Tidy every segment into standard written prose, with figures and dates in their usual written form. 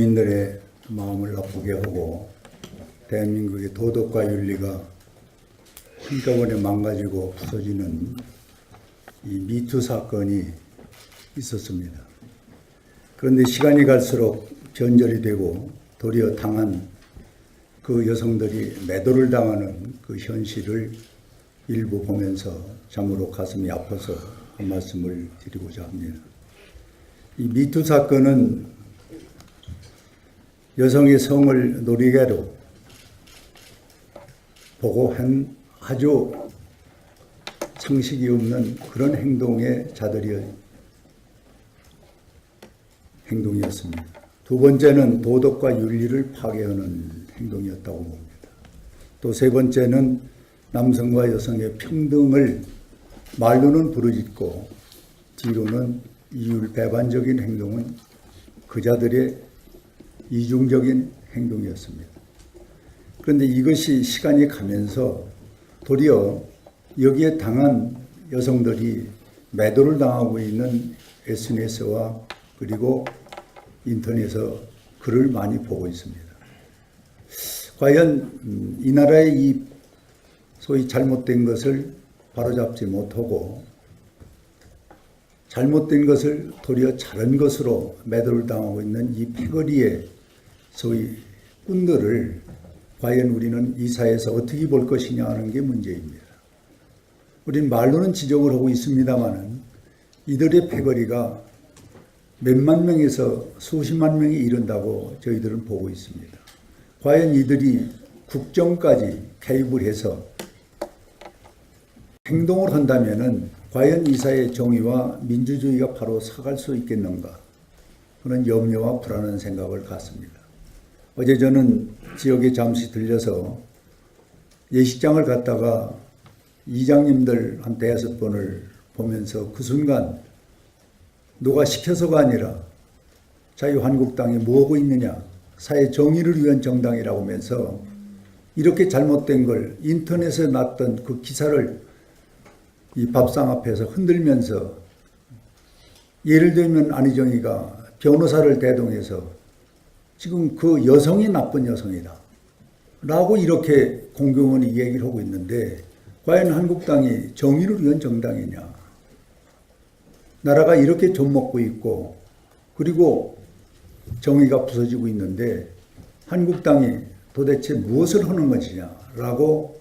국민들의 마음을 나쁘게 하고 대한민국의 도덕과 윤리가 한꺼번에 망가지고 부서지는 이 미투 사건이 있었습니다. 그런데 시간이 갈수록 변절이 되고 도리어 당한 그 여성들이 매도를 당하는 그 현실을 일부 보면서 참으로 가슴이 아파서 한 말씀을 드리고자 합니다. 이 미투 사건은 여성의 성을 놀이개로 보고 한 아주 상식이 없는 그런 행동의 자들이 행동이었습니다. 두 번째는 도덕과 윤리를 파괴하는 행동이었다고 봅니다. 또 세 번째는 남성과 여성의 평등을 말로는 부르짖고 뒤로는 이율배반적인 행동은 그자들의 이중적인 행동이었습니다. 그런데 이것이 시간이 가면서 도리어 여기에 당한 여성들이 매도를 당하고 있는 SNS와 그리고 인터넷에서 글을 많이 보고 있습니다. 과연 이 나라의 이 소위 잘못된 것을 바로잡지 못하고 잘못된 것을 도리어 잘한 것으로 매도를 당하고 있는 이 패거리의 소위 꾼들을 과연 우리는 이 사회에서 어떻게 볼 것이냐 하는 게 문제입니다. 우리는 말로는 지적을 하고 있습니다마는 이들의 패거리가 몇만 명에서 수십만 명이 이른다고 저희들은 보고 있습니다. 과연 이들이 국정까지 개입을 해서 행동을 한다면은 과연 이 사회의 정의와 민주주의가 바로 서갈 수 있겠는가 그런 염려와 불안한 생각을 갖습니다. 어제 저는 지역에 잠시 들려서 예식장을 갔다가 이장님들 한 5번을 보면서 그 순간 누가 시켜서가 아니라 자유한국당이 뭐하고 있느냐 사회 정의를 위한 정당이라고 하면서 이렇게 잘못된 걸 인터넷에 났던 그 기사를 이 밥상 앞에서 흔들면서 예를 들면 안희정이가 변호사를 대동해서 지금 그 여성이 나쁜 여성이다 라고 이렇게 공경원이 얘기를 하고 있는데 과연 한국당이 정의를 위한 정당이냐. 나라가 이렇게 좀먹고 있고 그리고 정의가 부서지고 있는데 한국당이 도대체 무엇을 하는 것이냐라고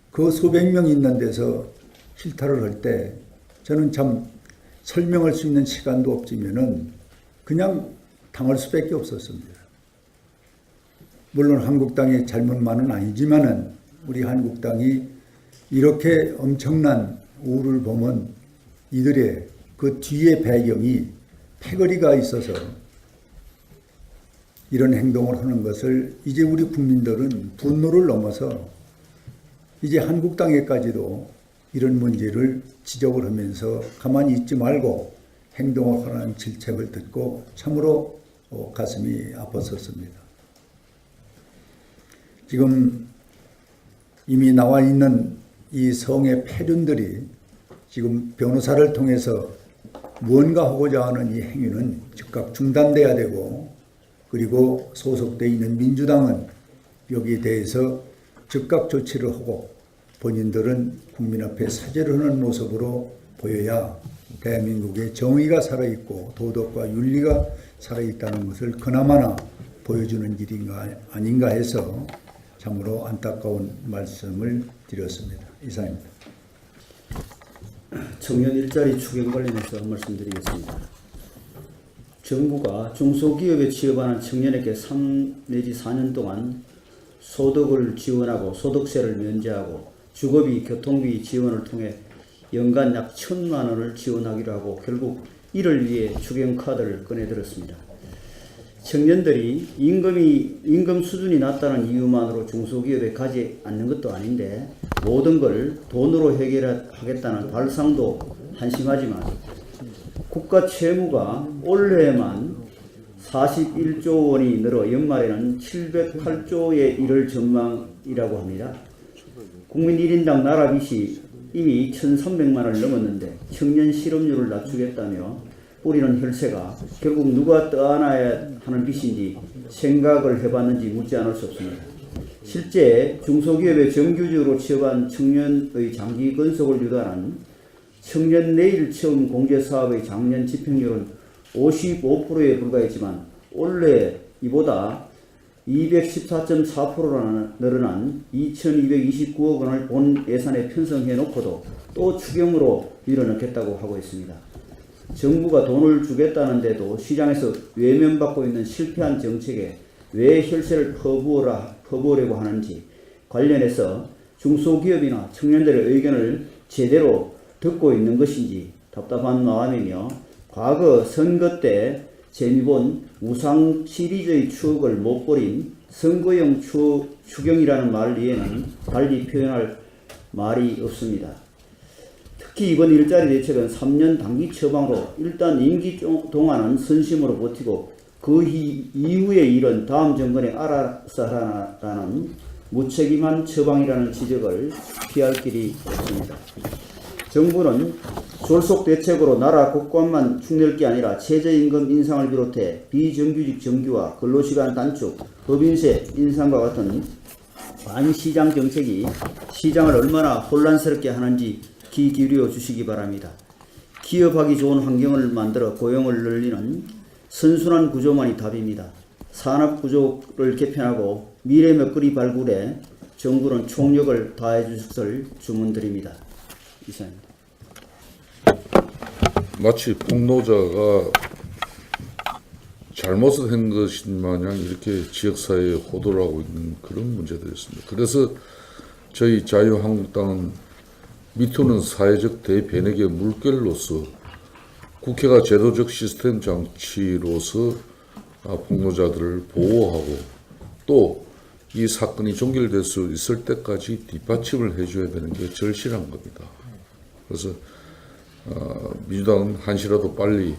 그 수백 명 있는 데서 실타를 할 때 저는 참 설명할 수 있는 시간도 없지만은 그냥 당할 수밖에 없었습니다. 물론 한국당의 잘못만은 아니지만은 우리 한국당이 이렇게 엄청난 우를 보면 이들의 그 뒤에 배경이 패거리가 있어서 이런 행동을 하는 것을 이제 우리 국민들은 분노를 넘어서 이제 한국당에까지도 이런 문제를 지적을 하면서 가만히 있지 말고 행동을 하라는 질책을 듣고 참으로 가슴이 아팠었습니다. 지금 이미 나와 있는 이 성의 패륜들이 지금 변호사를 통해서 무언가 하고자 하는 이 행위는 즉각 중단돼야 되고 그리고 소속되어 있는 민주당은 여기에 대해서 즉각 조치를 하고 본인들은 국민 앞에 사죄를 하는 모습으로 보여야 대한민국의 정의가 살아있고 도덕과 윤리가 살아있다는 것을 그나마나 보여주는 일인가 아닌가 해서 참으로 안타까운 말씀을 드렸습니다. 이상입니다. 청년 일자리 추경 관련해서 한 말씀 드리겠습니다. 정부가 중소기업에 취업하는 청년에게 3 내지 4년 동안 소득을 지원하고 소득세를 면제하고 주거비, 교통비 지원을 통해 연간 약 1,000만 원을 지원하기로 하고 결국 이를 위해 추경카드를 꺼내들었습니다. 청년들이 임금 수준이 낮다는 이유만으로 중소기업에 가지 않는 것도 아닌데 모든 걸 돈으로 해결하겠다는 발상도 한심하지만 국가 채무가 올해만 41조 원이 늘어 연말에는 708조에 이를 전망이라고 합니다. 국민 1인당 나라 빚이 이미 1,300만 원을 넘었는데 청년 실업률을 낮추겠다며 뿌리는 혈세가 결국 누가 떠안아야 하는 빚인지 생각을 해봤는지 묻지 않을 수 없습니다. 실제 중소기업에 정규직으로 취업한 청년의 장기 근속을 유도하는 청년 내일 체험 공제 사업의 작년 집행률은 55%에 불과했지만 올해 이보다 214.4%나 늘어난 2,229억 원을 본 예산에 편성해 놓고도 또 추경으로 밀어넣겠다고 하고 있습니다. 정부가 돈을 주겠다는데도 시장에서 외면받고 있는 실패한 정책에 왜 혈세를 퍼부으려고 하는지 관련해서 중소기업이나 청년들의 의견을 제대로 듣고 있는 것인지 답답한 마음이며 과거 선거 때 재미본 우상 시리즈의 추억을 못 버린 선거용 추경이라는 말 이에는 달리 표현할 말이 없습니다. 특히 이번 일자리 대책은 3년 단기 처방으로 일단 임기 동안은 선심으로 버티고 그 이후의 일은 다음 정권에 알아서 하라는 무책임한 처방이라는 지적을 피할 길이 없습니다. 정부는 졸속 대책으로 나라 곳곳만 축낼 게 아니라 최저임금 인상을 비롯해 비정규직 정규화, 근로시간 단축, 법인세 인상과 같은 반시장 정책이 시장을 얼마나 혼란스럽게 하는지 귀 기울여 주시기 바랍니다. 기업하기 좋은 환경을 만들어 고용을 늘리는 선순환 구조만이 답입니다. 산업 구조를 개편하고 미래 먹거리 발굴에 정부는 총력을 다해 주실 주문드립니다. 이상입니다. 마치 폭로자가 잘못을 한 것인 마냥 이렇게 지역사회에 호도를 하고 있는 그런 문제들이었습니다. 그래서 저희 자유한국당은 미투는 사회적 대변혁의 물결로서 국회가 제도적 시스템 장치로서 폭로자들을 보호하고 또 이 사건이 종결될 수 있을 때까지 뒷받침을 해줘야 되는 게 절실한 겁니다. 그래서 민주당은 한시라도 빨리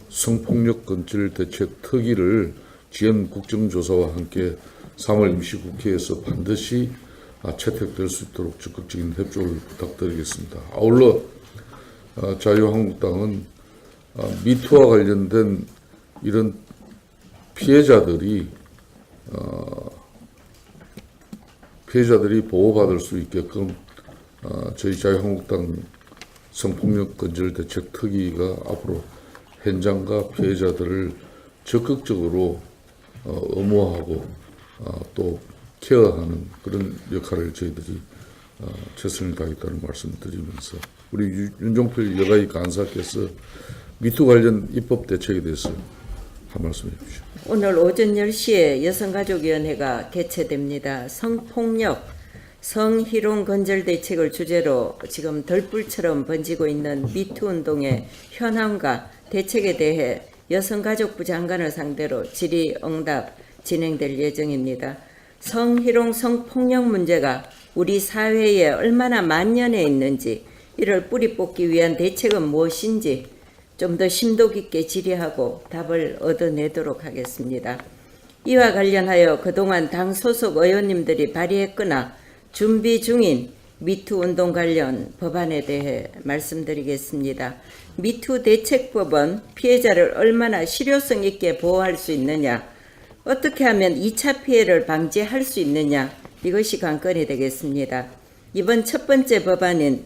성폭력 근절 대책 특위를 지연 국정조사와 함께 3월 임시국회에서 반드시 채택될 수 있도록 적극적인 협조를 부탁드리겠습니다. 아울러 자유한국당은 미투와 관련된 이런 피해자들이 보호받을 수 있게끔 저희 자유한국당 성폭력 근절 대책 특위가 앞으로 현장과 피해자들을 적극적으로 엄호하고 또 케어하는 그런 역할을 저희들이 최선을 다하겠다는 말씀드리면서 우리 윤종필 여가위 간사께서 미투 관련 입법 대책에 대해서 한 말씀 해주십시오. 오늘 오전 10시에 여성가족위원회가 개최됩니다. 성폭력, 성희롱 건절 대책을 주제로 지금 덜불처럼 번지고 있는 미투 운동의 현황과 대책에 대해 여성가족부 장관을 상대로 질의응답 진행될 예정입니다. 성희롱, 성폭력 문제가 우리 사회에 얼마나 만연해 있는지, 이를 뿌리 뽑기 위한 대책은 무엇인지 좀 더 심도 깊게 질의하고 답을 얻어내도록 하겠습니다. 이와 관련하여 그동안 당 소속 의원님들이 발의했거나 준비 중인 미투 운동 관련 법안에 대해 말씀드리겠습니다. 미투 대책법은 피해자를 얼마나 실효성 있게 보호할 수 있느냐, 어떻게 하면 2차 피해를 방지할 수 있느냐, 이것이 관건이 되겠습니다. 이번 첫 번째 법안인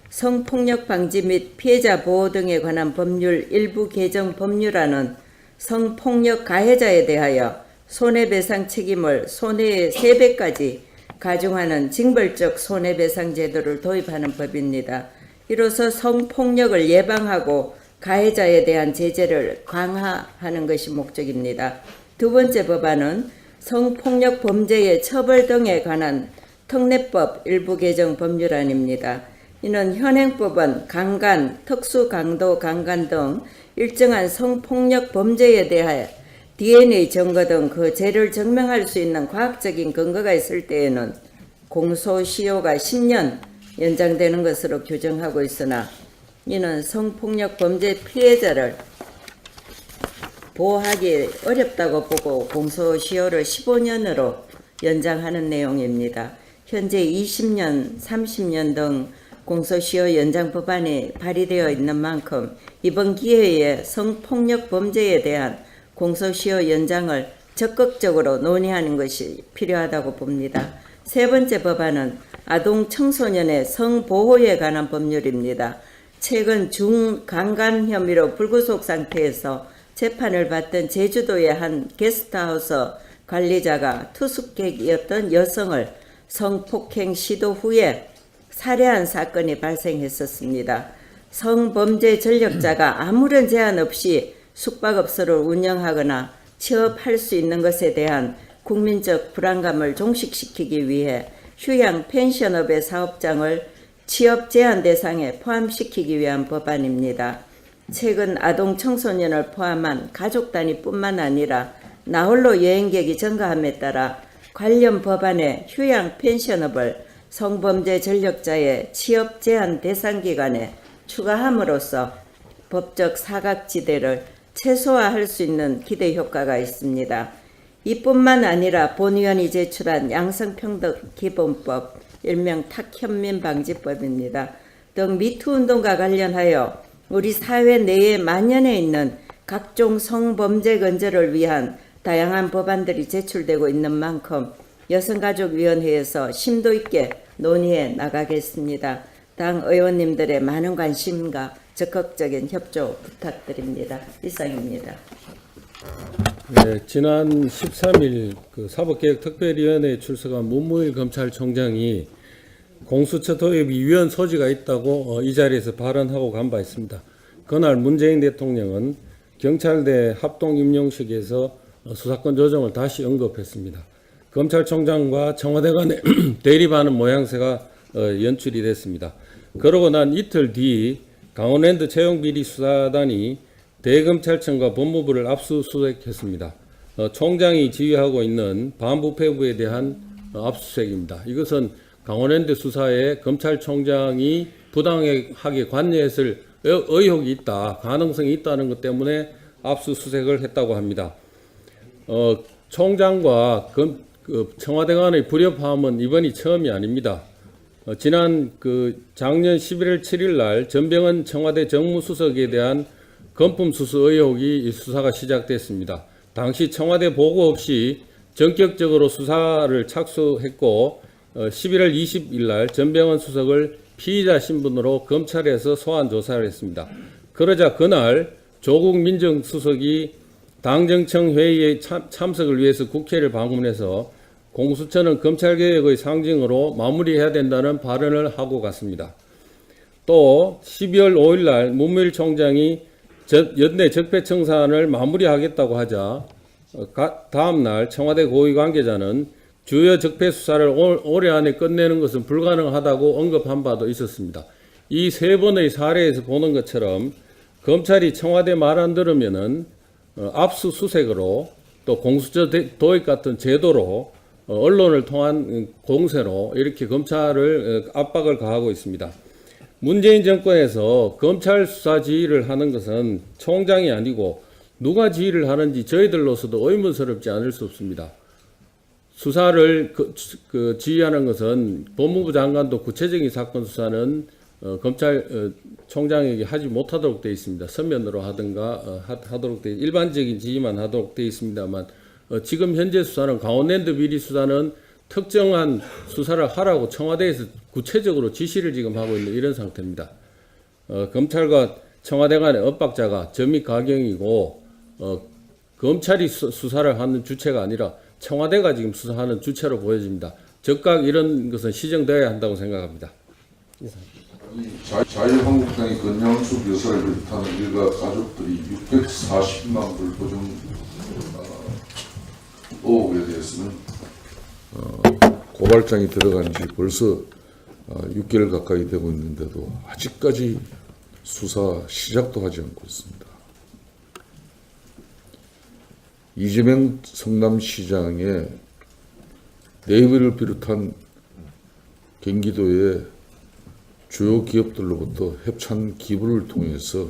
성폭력 방지 및 피해자 보호 등에 관한 법률 일부 개정 법률안은 성폭력 가해자에 대하여 손해배상 책임을 손해의 3배까지 가중하는 징벌적 손해배상 제도를 도입하는 법입니다. 이로써 성폭력을 예방하고 가해자에 대한 제재를 강화하는 것이 목적입니다. 두 번째 법안은 성폭력 범죄의 처벌 등에 관한 특례법 일부 개정 법률안입니다. 이는 현행법은 강간, 특수강도 강간 등 일정한 성폭력 범죄에 대하여 DNA 증거 등 그 죄를 증명할 수 있는 과학적인 근거가 있을 때에는 공소시효가 10년 연장되는 것으로 규정하고 있으나, 이는 성폭력 범죄 피해자를 보호하기 어렵다고 보고 공소시효를 15년으로 연장하는 내용입니다. 현재 20년, 30년 등 공소시효 연장 법안이 발의되어 있는 만큼 이번 기회에 성폭력 범죄에 대한 공소시효 연장을 적극적으로 논의하는 것이 필요하다고 봅니다. 세 번째 법안은 아동 청소년의 성보호에 관한 법률입니다. 최근 중강간 혐의로 불구속 상태에서 재판을 받던 제주도의 한 게스트하우스 관리자가 투숙객이었던 여성을 성폭행 시도 후에 살해한 사건이 발생했었습니다. 성범죄 전력자가 아무런 제한 없이 숙박업소를 운영하거나 취업할 수 있는 것에 대한 국민적 불안감을 종식시키기 위해 휴양 펜션업의 사업장을 취업 제한 대상에 포함시키기 위한 법안입니다. 최근 아동 청소년을 포함한 가족 단위뿐만 아니라 나홀로 여행객이 증가함에 따라 관련 법안에 휴양 펜션업을 성범죄 전력자의 취업 제한 대상 기간에 추가함으로써 법적 사각지대를 최소화할 수 있는 기대 효과가 있습니다. 이뿐만 아니라 본위원이 제출한 양성평등 기본법, 일명 탁현민방지법입니다. 등 미투 운동과 관련하여 우리 사회 내에 만연해 있는 각종 성범죄 근절을 위한 다양한 법안들이 제출되고 있는 만큼 여성가족위원회에서 심도 있게 논의해 나가겠습니다. 당 의원님들의 많은 관심과 적극적인 협조 부탁드립니다. 이상입니다. 네, 지난 13일 사법개혁특별위원회에 출석한 문무일 검찰총장이 공수처 도입이 위헌 소지가 있다고 이 자리에서 발언하고 간 바 있습니다. 그날 문재인 대통령은 경찰대 합동임용식에서 수사권 조정을 다시 언급했습니다. 검찰총장과 청와대 간에 대립하는 모양새가 연출이 됐습니다. 그러고 난 이틀 뒤 강원랜드 채용비리 수사단이 대검찰청과 법무부를 압수수색했습니다. 총장이 지휘하고 있는 반부패부에 대한 압수수색입니다. 이것은 강원랜드 수사에 검찰총장이 부당하게 관여했을 의혹이 있다, 가능성이 있다는 것 때문에 압수수색을 했다고 합니다. 총장과 청와대 간의 불협화음은 이번이 처음이 아닙니다. 지난 작년 11월 7일 날 전병헌 청와대 정무수석에 대한 금품 수수 의혹이 수사가 시작됐습니다. 당시 청와대 보고 없이 전격적으로 수사를 착수했고 11월 20일 날 전병헌 수석을 피의자 신분으로 검찰에서 소환 조사를 했습니다. 그러자 그날 조국 민정수석이 당정청 회의에 참석을 위해서 국회를 방문해서 공수처는 검찰개혁의 상징으로 마무리해야 된다는 발언을 하고 갔습니다. 또 12월 5일 날 문무일 총장이 연내 적폐청산을 마무리하겠다고 하자 다음 날 청와대 고위 관계자는 주요 적폐 수사를 올해 안에 끝내는 것은 불가능하다고 언급한 바도 있었습니다. 이 세 번의 사례에서 보는 것처럼 검찰이 청와대 말 안 들으면은 압수수색으로 또 공수처 도입 같은 제도로 언론을 통한 공세로 이렇게 검찰을 압박을 가하고 있습니다. 문재인 정권에서 검찰 수사 지휘를 하는 것은 총장이 아니고 누가 지휘를 하는지 저희들로서도 의문스럽지 않을 수 없습니다. 수사를 지휘하는 것은 법무부 장관도 구체적인 사건 수사는 검찰총장에게 하지 못하도록 되어 있습니다. 서면으로 하든가 하도록 되어 일반적인 지휘만 하도록 되어 있습니다만 지금 현재 수사는 강원랜드 비리 수사는 특정한 수사를 하라고 청와대에서 구체적으로 지시를 지금 하고 있는 이런 상태입니다. 검찰과 청와대 간의 엇박자가 점입 가경이고 검찰이 수사를 하는 주체가 아니라 청와대가 지금 수사하는 주체로 보여집니다. 즉각 이런 것은 시정되어야 한다고 생각합니다. 자유한국당의 권양숙 여사를 비롯한 일가 가족들이 640만 불 보증 의혹에 대해서는 고발장이 들어간 지 벌써 6개월 가까이 되고 있는데도 아직까지 수사 시작도 하지 않고 있습니다. 이재명 성남시장의 네이버를 비롯한 경기도의 주요 기업들로부터 협찬 기부를 통해서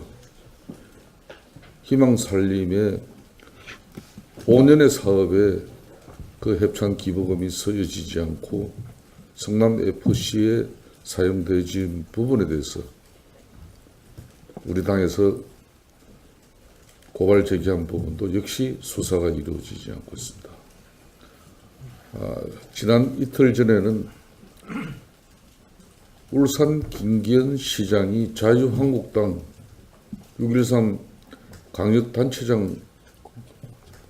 희망살림의 5년의 사업에 그 협찬 기부금이 쓰여지지 않고 성남FC의 사용되어진 부분에 대해서 우리 당에서 고발 제기한 부분도 역시 수사가 이루어지지 않고 있습니다. 지난 이틀 전에는 울산 김기현 시장이 자유한국당 6.13 강력단체장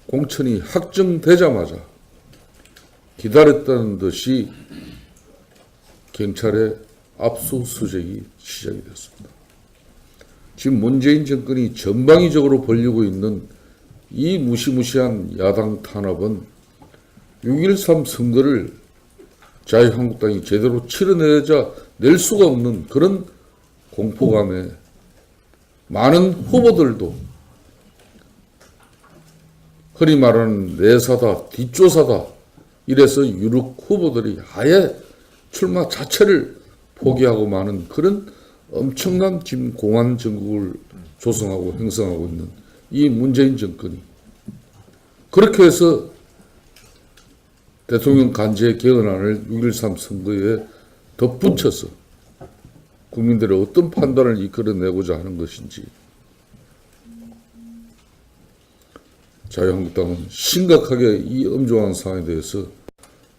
공천이 확정되자마자 기다렸다는 듯이 경찰의 압수수색이 시작이 됐습니다. 지금 문재인 정권이 전방위적으로 벌이고 있는 이 무시무시한 야당 탄압은 6.13 선거를 자유한국당이 제대로 치러내자 낼 수가 없는 그런 공포감에 많은 후보들도 흔히 말하는 내사다, 뒷조사다 이래서 유력 후보들이 아예 출마 자체를 포기하고 마는 그런 엄청난 지금 공안 정국을 조성하고 형성하고 있는 이 문재인 정권이 그렇게 해서 대통령 간제 개헌안을 6.13 선거에 덧붙여서 국민들의 어떤 판단을 이끌어내고자 하는 것인지 자유한국당은 심각하게 이 엄중한 사안에 대해서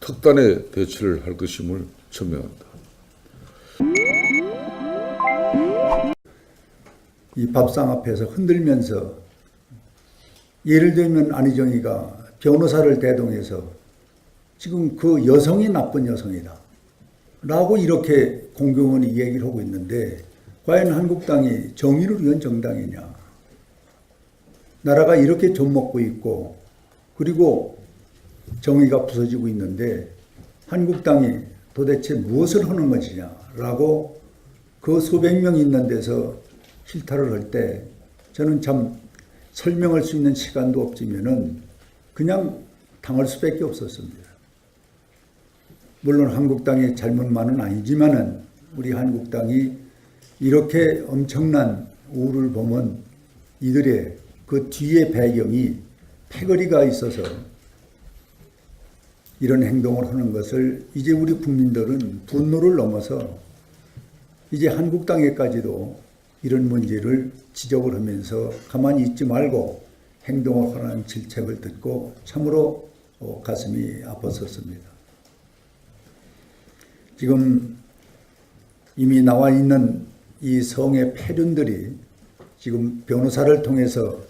특단의 대처를 할 것임을 천명합니다. 이 밥상 앞에서 흔들면서 예를 들면 안희정이가 변호사를 대동해서 지금 그 여성이 나쁜 여성이다 라고 이렇게 공경원이 얘기를 하고 있는데 과연 한국당이 정의를 위한 정당이냐. 나라가 이렇게 좀먹고 있고 그리고 정의가 부서지고 있는데 한국당이 도대체 무엇을 하는 것이냐라고 그 수백 명 있는 데서 실타를 할 때 저는 참 설명할 수 있는 시간도 없지만은 그냥 당할 수밖에 없었습니다. 물론 한국당의 잘못만은 아니지만은 우리 한국당이 이렇게 엄청난 우를 보면 이들의 그 뒤에 배경이 패거리가 있어서 이런 행동을 하는 것을 이제 우리 국민들은 분노를 넘어서 이제 한국당에까지도 이런 문제를 지적을 하면서 가만히 있지 말고 행동을 하라는 질책을 듣고 참으로 가슴이 아팠었습니다. 지금 이미 나와 있는 이 성의 패륜들이 지금 변호사를 통해서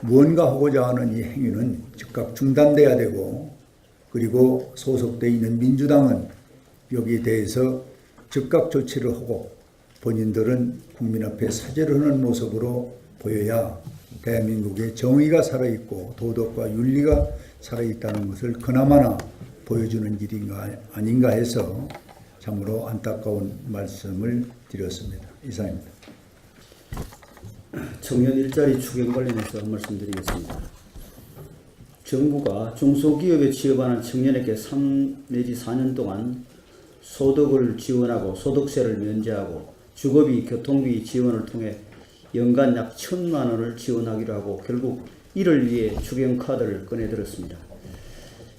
무언가 하고자 하는 이 행위는 즉각 중단돼야 되고 그리고 소속되어 있는 민주당은 여기에 대해서 즉각 조치를 하고 본인들은 국민 앞에 사죄를 하는 모습으로 보여야 대한민국의 정의가 살아있고 도덕과 윤리가 살아있다는 것을 그나마나 보여주는 일인가 아닌가 해서 참으로 안타까운 말씀을 드렸습니다. 이상입니다. 청년 일자리 추경 관련해서 말씀드리겠습니다. 정부가 중소기업에 취업하는 청년에게 3 내지 4년 동안 소득을 지원하고 소득세를 면제하고 주거비, 교통비 지원을 통해 연간 약 1,000만 원을 지원하기로 하고 결국 이를 위해 추경 카드를 꺼내들었습니다.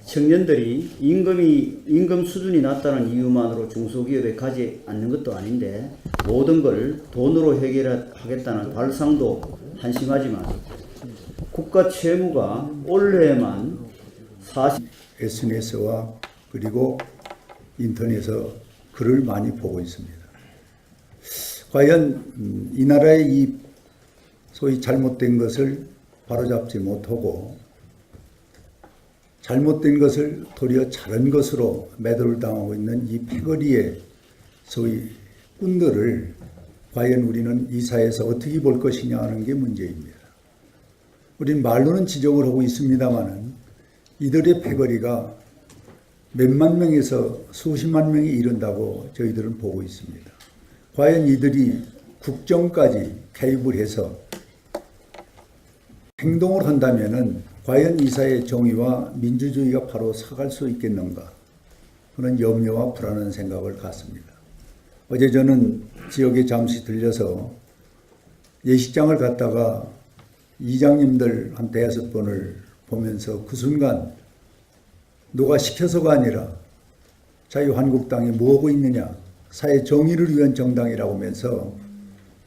청년들이 임금 수준이 낮다는 이유만으로 중소기업에 가지 않는 것도 아닌데 모든 걸 돈으로 해결하겠다는 발상도 한심하지만 국가 채무가 올해만 SNS와 그리고 인터넷에서 글을 많이 보고 있습니다. 과연 이 나라의 이 소위 잘못된 것을 바로잡지 못하고 잘못된 것을 도리어 잘한 것으로 매도를 당하고 있는 이 패거리의 소위 꾼들을 과연 우리는 이 사회에서 어떻게 볼 것이냐 하는 게 문제입니다. 우리는 말로는 지적을 하고 있습니다마는 이들의 패거리가 몇만 명에서 수십만 명에 이른다고 저희들은 보고 있습니다. 과연 이들이 국정까지 개입을 해서 행동을 한다면은 과연 이 사회의 정의와 민주주의가 바로 서갈 수 있겠는가 그런 염려와 불안한 생각을 갖습니다. 어제 저는 지역에 잠시 들려서 예식장을 갔다가 이장님들 한 5번을 보면서 그 순간 누가 시켜서가 아니라 자유한국당이 뭐하고 있느냐 사회 정의를 위한 정당이라고 하면서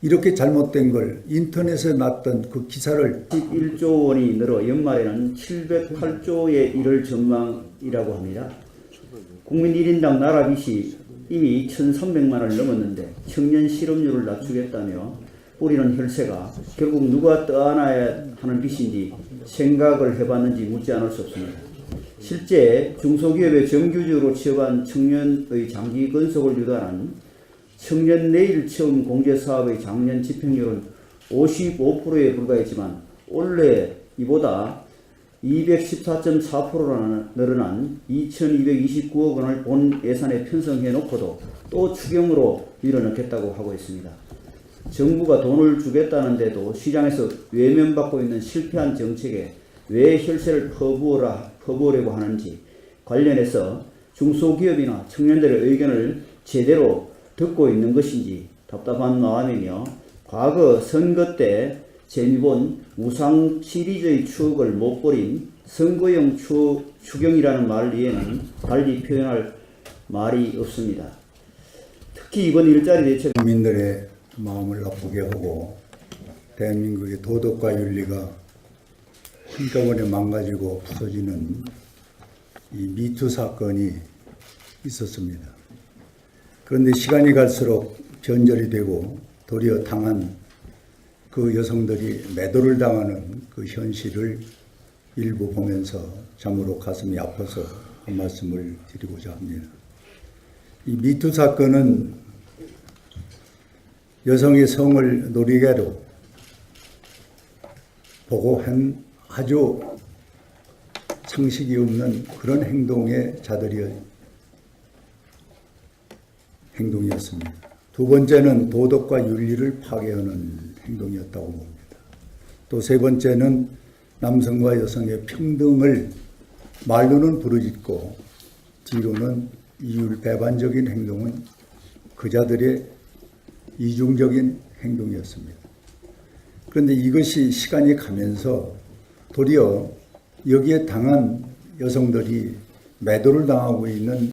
이렇게 잘못된 걸 인터넷에 났던 그 기사를 11조 원이 늘어 연말에는 708조에 이를 전망이라고 합니다. 국민 1인당 나라 빚이 이미 1,300만 원을 넘었는데 청년 실업률을 낮추겠다며 뿌리는 혈세가 결국 누가 떠안아야 하는 빚인지 생각을 해봤는지 묻지 않을 수 없습니다. 실제 중소기업에 정규직으로 취업한 청년의 장기 근속을 유도하는 청년 내일 체험 공제 사업의 작년 집행률은 55%에 불과했지만 올해 이보다 214.4%나 늘어난 2,229억 원을 본 예산에 편성해 놓고도 또 추경으로 밀어넣겠다고 하고 있습니다. 정부가 돈을 주겠다는데도 시장에서 외면받고 있는 실패한 정책에 왜 혈세를 퍼부으려고 하는지 관련해서 중소기업이나 청년들의 의견을 제대로 듣고 있는 것인지 답답한 마음이며 과거 선거 때 재미본 무상 시리즈의 추억을 못 버린 선거용 추경이라는 말 이에는 달리 표현할 말이 없습니다. 특히 이번 일자리 대책 국민들의 마음을 나쁘게 하고 대한민국의 도덕과 윤리가 한꺼번에 망가지고 부서지는 이 미투 사건이 있었습니다. 그런데 시간이 갈수록 변절이 되고 도리어 당한 그 여성들이 매도를 당하는 그 현실을 일부 보면서 참으로 가슴이 아파서 한 말씀을 드리고자 합니다. 이 미투 사건은 여성의 성을 놀이개로 보고 한 아주 상식이 없는 그런 행동의 행동이었습니다. 두 번째는 도덕과 윤리를 파괴하는 행동이었다고 봅니다. 또 세 번째는 남성과 여성의 평등을 말로는 부르짖고 뒤로는 이율 배반적인 행동은 그자들의 이중적인 행동이었습니다. 그런데 이것이 시간이 가면서 도리어 여기에 당한 여성들이 매도를 당하고 있는